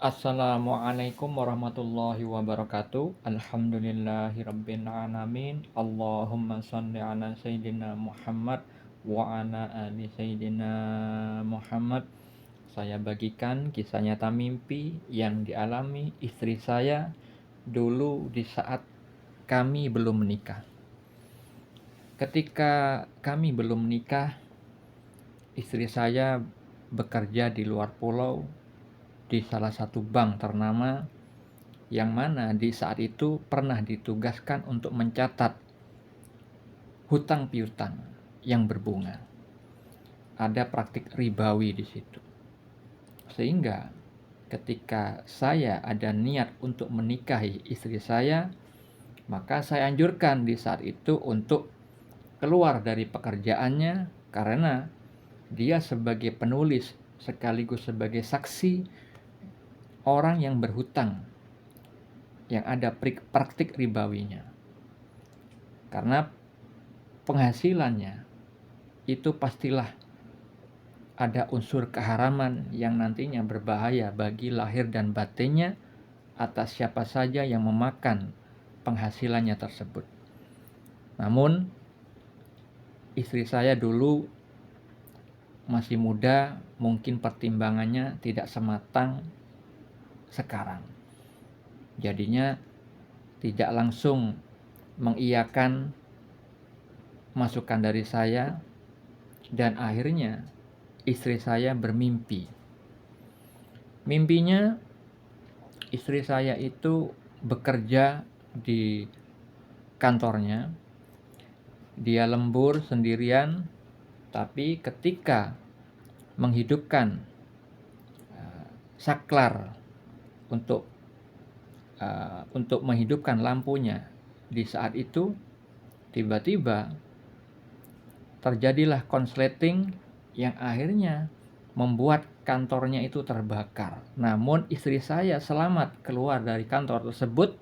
Assalamualaikum warahmatullahi wabarakatuh. Alhamdulillahirabbil alamin. Allahumma shalli ala sayyidina Muhammad wa ala ali sayyidina Muhammad. Saya bagikan kisah nyata mimpi yang dialami istri saya dulu di saat kami belum menikah. Ketika kami belum menikah, istri saya bekerja di luar pulau di salah satu bank ternama, yang mana di saat itu pernah ditugaskan untuk mencatat hutang piutang yang berbunga. Ada praktik ribawi di situ. Sehingga ketika saya ada niat untuk menikahi istri saya, maka saya anjurkan di saat itu untuk keluar dari pekerjaannya, karena dia sebagai penulis sekaligus sebagai saksi orang yang berhutang, yang ada praktik ribawinya. Karena penghasilannya itu pastilah ada unsur keharaman yang nantinya berbahaya bagi lahir dan batinnya atas siapa saja yang memakan penghasilannya tersebut. Namun istri saya dulu masih muda, mungkin pertimbangannya tidak sematang sekarang. Jadinya tidak langsung mengiyakan masukan dari saya, dan akhirnya istri saya bermimpi. Mimpinya istri saya itu bekerja di kantornya, dia lembur sendirian, tapi ketika menghidupkan saklar untuk menghidupkan lampunya, di saat itu tiba-tiba terjadilah konsleting yang akhirnya membuat kantornya itu terbakar. Namun istri saya selamat keluar dari kantor tersebut.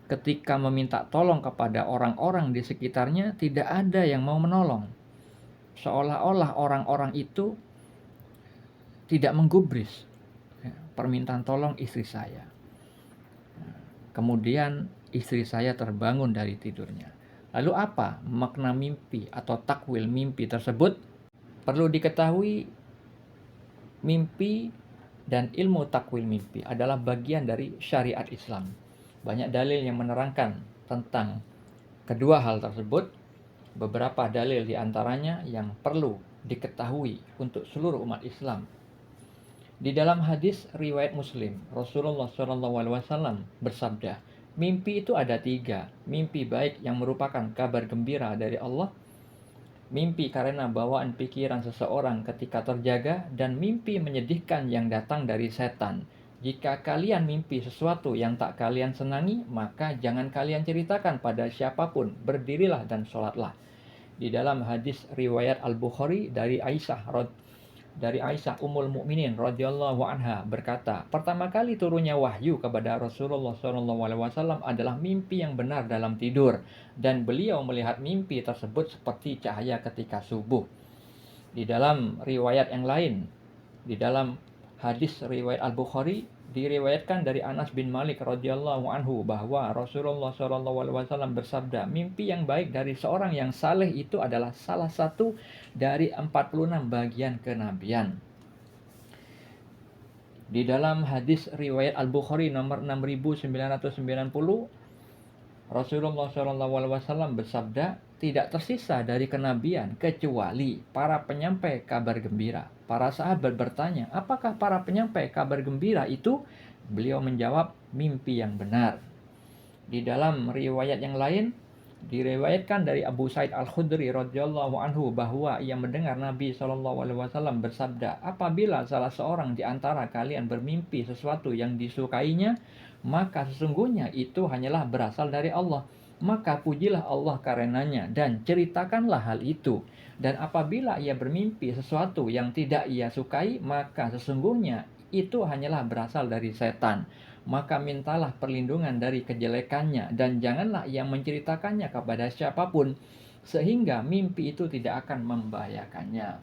Ketika meminta tolong kepada orang-orang di sekitarnya, tidak ada yang mau menolong. Seolah-olah orang-orang itu tidak menggubris permintaan tolong istri saya. Kemudian istri saya terbangun dari tidurnya. Lalu apa makna mimpi atau takwil mimpi tersebut? Perlu diketahui, mimpi dan ilmu takwil mimpi adalah bagian dari syariat Islam. Banyak dalil yang menerangkan tentang kedua hal tersebut. Beberapa dalil diantaranya yang perlu diketahui untuk seluruh umat Islam. Di dalam hadis riwayat Muslim, Rasulullah SAW bersabda, mimpi itu ada 3. Mimpi baik yang merupakan kabar gembira dari Allah, mimpi karena bawaan pikiran seseorang ketika terjaga, dan mimpi menyedihkan yang datang dari setan. Jika kalian mimpi sesuatu yang tak kalian senangi, maka jangan kalian ceritakan pada siapapun. Berdirilah dan sholatlah. Di dalam hadis riwayat Al-Bukhari dari Aisyah Ummul Mukminin radhiyallahu anha berkata, pertama kali turunnya wahyu kepada Rasulullah SAW adalah mimpi yang benar dalam tidur, dan beliau melihat mimpi tersebut seperti cahaya ketika subuh. Di dalam riwayat yang lain, di dalam hadis riwayat Al-Bukhari, diriwayatkan dari Anas bin Malik radhiyallahu anhu bahwa Rasulullah SAW bersabda, mimpi yang baik dari seorang yang saleh itu adalah salah satu dari 46 bagian kenabian. Di dalam hadis riwayat Al-Bukhari nomor 6990, Rasulullah SAW bersabda, tidak tersisa dari kenabian kecuali para penyampai kabar gembira. Para sahabat bertanya, apakah para penyampai kabar gembira itu? Beliau menjawab, mimpi yang benar. Di dalam riwayat yang lain, diriwayatkan dari Abu Sa'id Al-Khudri radhiyallahu anhu bahwa ia mendengar Nabi SAW bersabda, apabila salah seorang di antara kalian bermimpi sesuatu yang disukainya, maka sesungguhnya itu hanyalah berasal dari Allah. Maka pujilah Allah karenanya dan ceritakanlah hal itu. Dan apabila ia bermimpi sesuatu yang tidak ia sukai, maka sesungguhnya itu hanyalah berasal dari setan. Maka mintalah perlindungan dari kejelekannya, dan janganlah ia menceritakannya kepada siapapun, sehingga mimpi itu tidak akan membahayakannya.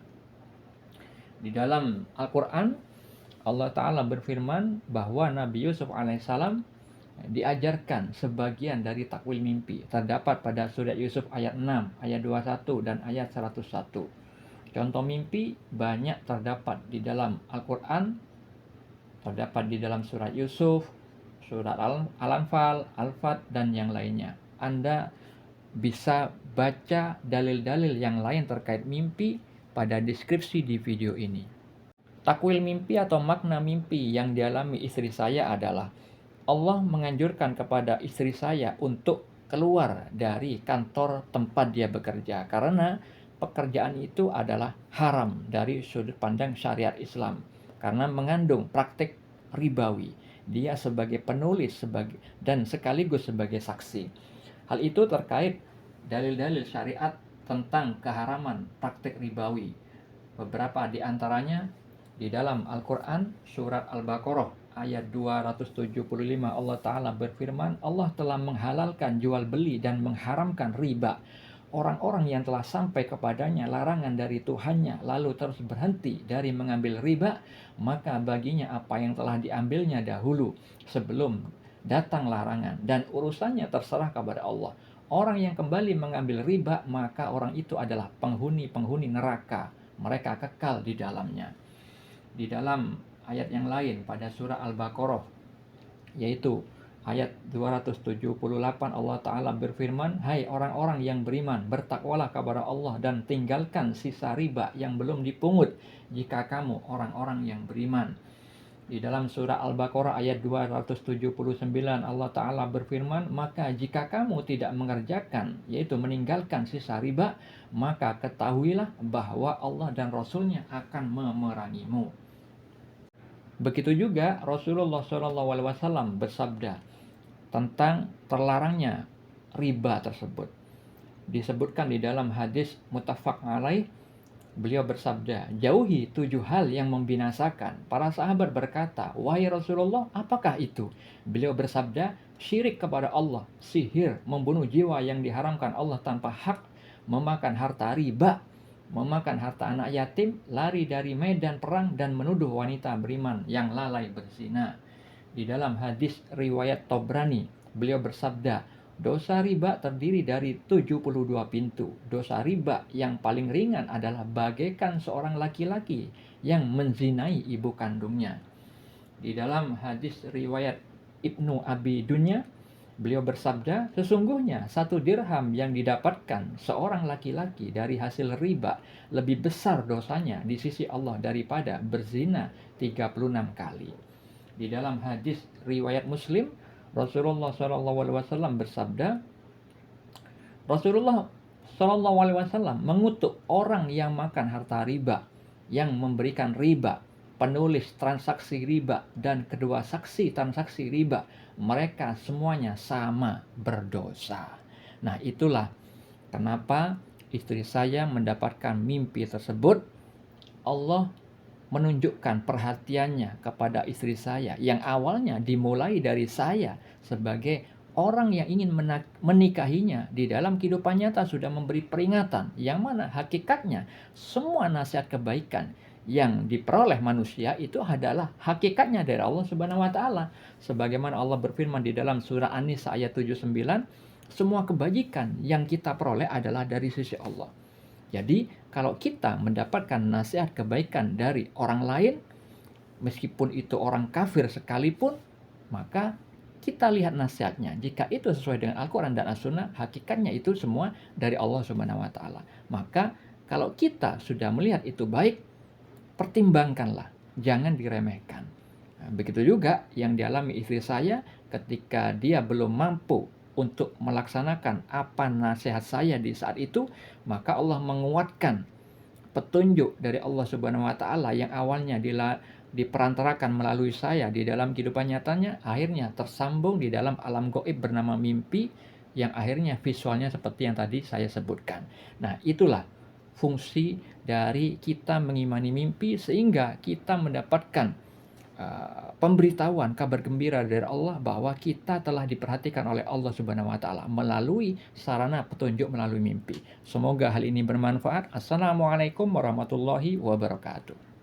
Di dalam Al-Quran, Allah Ta'ala berfirman bahwa Nabi Yusuf alaihissalam diajarkan sebagian dari takwil mimpi. Terdapat pada surat Yusuf ayat 6, ayat 21, dan ayat 101. Contoh mimpi banyak terdapat di dalam Al-Quran, terdapat di dalam surat Yusuf, surat Al-Anfal, Al-Fat, dan yang lainnya. Anda bisa baca dalil-dalil yang lain terkait mimpi pada deskripsi di video ini. Takwil mimpi atau makna mimpi yang dialami istri saya adalah Allah menganjurkan kepada istri saya untuk keluar dari kantor tempat dia bekerja karena pekerjaan itu adalah haram dari sudut pandang syariat Islam karena mengandung praktik ribawi. Dia sebagai penulis dan sekaligus sebagai saksi. Hal itu terkait dalil-dalil syariat tentang keharaman praktik ribawi. Beberapa di antaranya di dalam Al-Quran surat Al-Baqarah ayat 275 Allah Ta'ala berfirman, Allah telah menghalalkan jual beli dan mengharamkan riba. Orang-orang yang telah sampai kepadanya larangan dari Tuhannya lalu terus berhenti dari mengambil riba, maka baginya apa yang telah diambilnya dahulu sebelum datang larangan dan urusannya terserah kepada Allah. Orang yang kembali mengambil riba, maka orang itu adalah penghuni-penghuni neraka. Mereka kekal di dalamnya. Di dalam ayat yang lain pada surah Al-Baqarah, yaitu ayat 278 Allah Ta'ala berfirman, hai orang-orang yang beriman, bertakwalah kepada Allah dan tinggalkan sisa riba yang belum dipungut jika kamu orang-orang yang beriman. Di dalam surah Al-Baqarah ayat 279 Allah Ta'ala berfirman, maka jika kamu tidak mengerjakan, yaitu meninggalkan sisa riba, maka ketahuilah bahwa Allah dan Rasulnya akan memerangimu. Begitu juga Rasulullah SAW bersabda tentang terlarangnya riba tersebut. Disebutkan di dalam hadis muttafaq alaih, beliau bersabda, jauhi 7 hal yang membinasakan. Para sahabat berkata, wahai Rasulullah, apakah itu? Beliau bersabda, syirik kepada Allah, sihir, membunuh jiwa yang diharamkan Allah tanpa hak, memakan harta riba, memakan harta anak yatim, lari dari medan perang, dan menuduh wanita beriman yang lalai berzina. Di dalam hadis riwayat Tabrani, beliau bersabda, dosa riba terdiri dari 72 pintu. Dosa riba yang paling ringan adalah bagaikan seorang laki-laki yang menzinai ibu kandungnya. Di dalam hadis riwayat Ibnu Abi Dunya, beliau bersabda, sesungguhnya 1 dirham yang didapatkan seorang laki-laki dari hasil riba lebih besar dosanya di sisi Allah daripada berzina 36 kali. Di dalam hadis riwayat Muslim, Rasulullah SAW bersabda, Rasulullah SAW mengutuk orang yang makan harta riba, yang memberikan riba, penulis transaksi riba, dan kedua saksi transaksi riba. Mereka semuanya sama berdosa. Nah, itulah kenapa istri saya mendapatkan mimpi tersebut. Allah menunjukkan perhatiannya kepada istri saya yang awalnya dimulai dari saya sebagai orang yang ingin menikahinya. Di dalam kehidupan nyata sudah memberi peringatan yang mana hakikatnya semua nasihat kebaikan yang diperoleh manusia itu adalah hakikatnya dari Allah Subhanahu wa taala. Sebagaimana Allah berfirman di dalam surah An-Nisa ayat 79, semua kebajikan yang kita peroleh adalah dari sisi Allah. Jadi, kalau kita mendapatkan nasihat kebaikan dari orang lain, meskipun itu orang kafir sekalipun, maka kita lihat nasihatnya. Jika itu sesuai dengan Al-Quran dan As-Sunnah, hakikatnya itu semua dari Allah Subhanahu wa taala. Maka kalau kita sudah melihat itu baik, pertimbangkanlah, jangan diremehkan. Nah, begitu juga yang dialami istri saya ketika dia belum mampu untuk melaksanakan apa nasihat saya di saat itu, maka Allah menguatkan petunjuk dari Allah Subhanahu wa taala yang awalnya diperantarakan melalui saya di dalam kehidupan nyatanya, akhirnya tersambung di dalam alam gaib bernama mimpi yang akhirnya visualnya seperti yang tadi saya sebutkan. Nah, itulah fungsi dari kita mengimani mimpi sehingga kita mendapatkan pemberitahuan kabar gembira dari Allah bahwa kita telah diperhatikan oleh Allah Subhanahu wa taala melalui sarana petunjuk melalui mimpi. Semoga hal ini bermanfaat. Assalamualaikum warahmatullahi wabarakatuh.